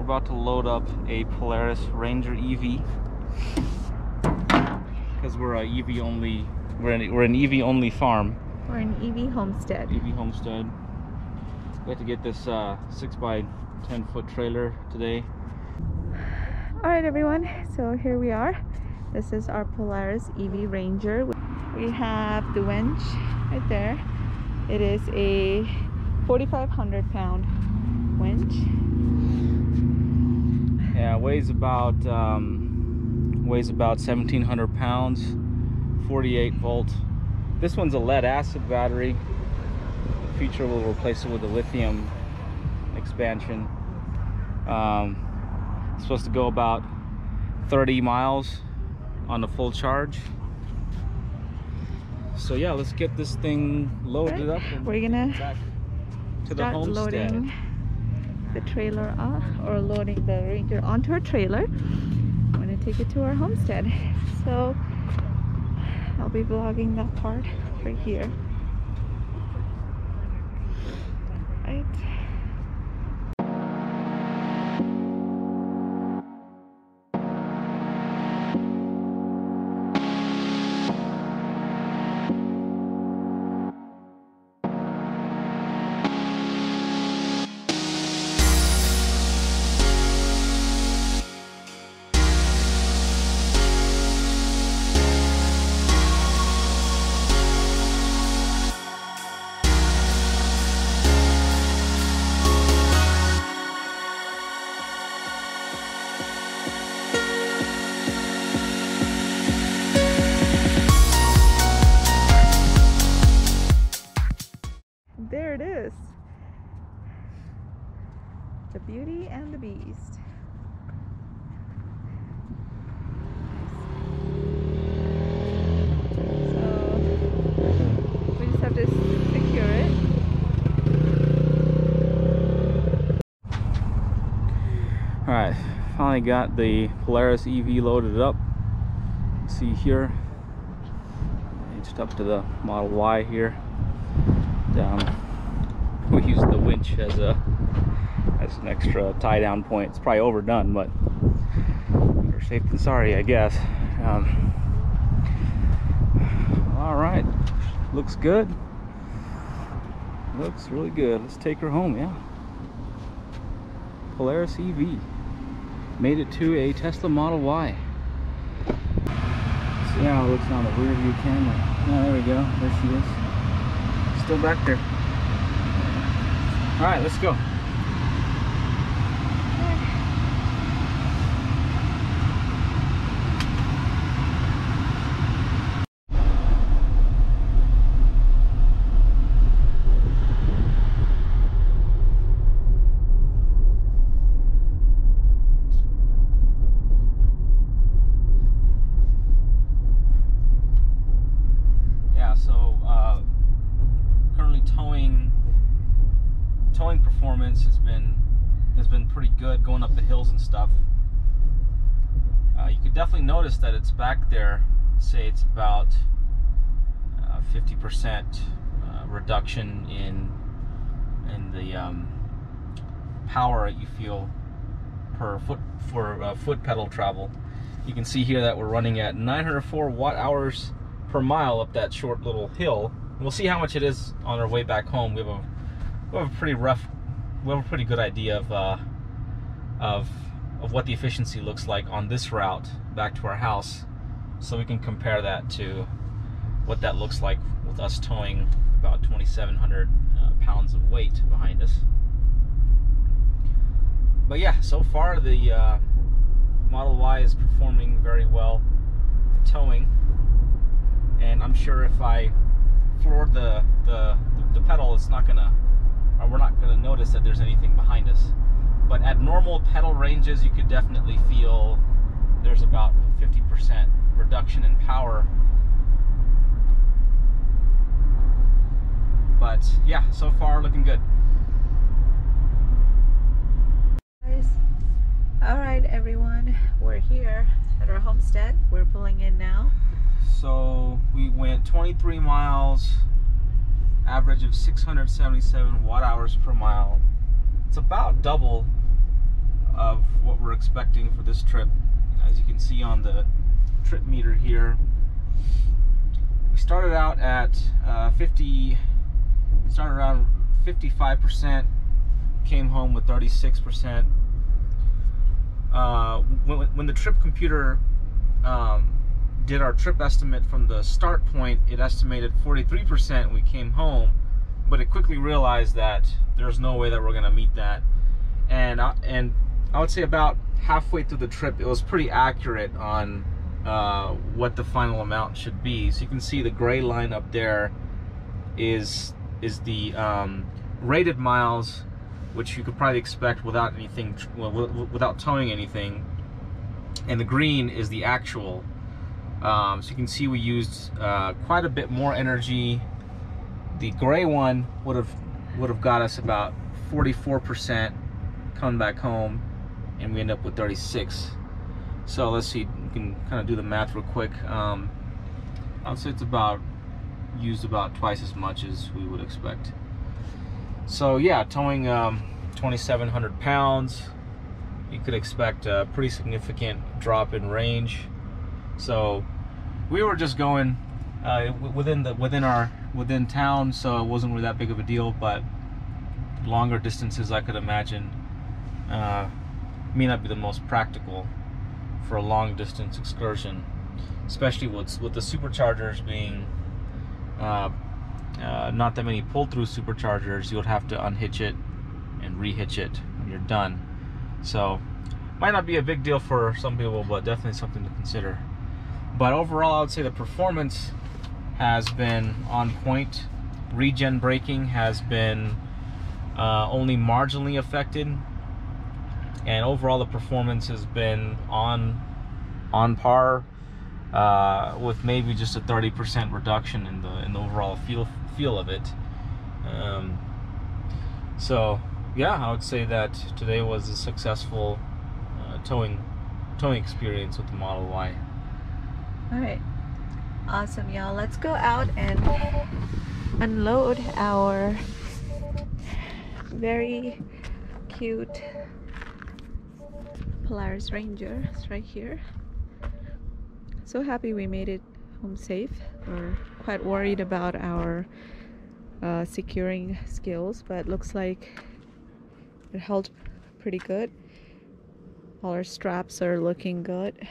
about to load up a Polaris Ranger EV because we're an EV only farm. We're an EV homestead. EV homestead. We have to get this 6 by 10 foot trailer today. All right, everyone. So here we are. This is our Polaris EV Ranger. We have the winch right there. It is a 4,500 pound winch. Yeah, weighs about 1,700 pounds, 48 volt. This one's a lead acid battery. The future will replace it with a lithium expansion. It's supposed to go about 30 miles on a full charge. So yeah, let's get this thing loaded up. And we're gonna back to the start homestead. Loading the trailer off, or loading the Ranger onto our trailer. I'm gonna take it to our homestead. So I'll be vlogging that part right here. Right. There it is. The Beauty and the Beast. So we just have to secure it. Alright, finally got the Polaris EV loaded up. You see here, hitched up to the Model Y here. We use the winch as an extra tie down point. It's probably overdone, but better safe than sorry, I guess. All right, looks good. Looks really good. Let's take her home. Yeah, Polaris EV made it to a Tesla Model Y. See how it looks on the rear view camera. Oh, there we go. There she is. Still back there. All right, let's go. Yeah, so currently towing performance has been pretty good going up the hills and stuff. You could definitely notice that it's back there. Say it's about 50% reduction in the power that you feel per foot for foot pedal travel. You can see here that we're running at 904 watt-hours per mile up that short little hill. We'll see how much it is on our way back home. We have a pretty good idea of what the efficiency looks like on this route back to our house, so we can compare that to what that looks like with us towing about 2,700 pounds of weight behind us. But yeah, so far the Model Y is performing very well with towing, and I'm sure if I floored the pedal, it's not gonna, or we're not gonna notice that there's anything behind us. But at normal pedal ranges, you could definitely feel there's about a 50% reduction in power. But yeah, so far looking good. All right, everyone, we're here at our homestead. We're pulling in now. So we went 23 miles, average of 677 watt-hours per mile. It's about double of what we're expecting for this trip. As you can see on the trip meter here, we started out at started around 55%, came home with 36%. When the trip computer did our trip estimate from the start point, it estimated 43% when we came home, but it quickly realized that there's no way that we're gonna meet that. And I would say about halfway through the trip, it was pretty accurate on what the final amount should be. So you can see the gray line up there is the rated miles, which you could probably expect without anything, without towing anything, and the green is the actual. So you can see we used quite a bit more energy. The gray one would have got us about 44% coming back home, and we end up with 36. So let's see, you can kind of do the math real quick. I would say it's used about twice as much as we would expect. So yeah, towing 2,700 pounds, you could expect a pretty significant drop in range. So we were just going within town, so it wasn't really that big of a deal. But longer distances, I could imagine, may not be the most practical for a long distance excursion, especially with the superchargers being not that many pull-through superchargers. You would have to unhitch it and rehitch it when you're done. So might not be a big deal for some people, but definitely something to consider. But overall, I would say the performance has been on point. Regen braking has been only marginally affected, and overall the performance has been on par, with maybe just a 30% reduction in the overall feel of it. So yeah, I would say that today was a successful towing experience with the Model Y. All right, awesome, y'all. Let's go out and unload our very cute Polaris Ranger. It's right here. So happy we made it home safe. We're quite worried about our securing skills, but looks like it held pretty good. All our straps are looking good.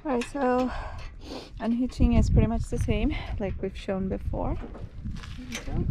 Alright, so unhitching is pretty much the same like we've shown before. There we go.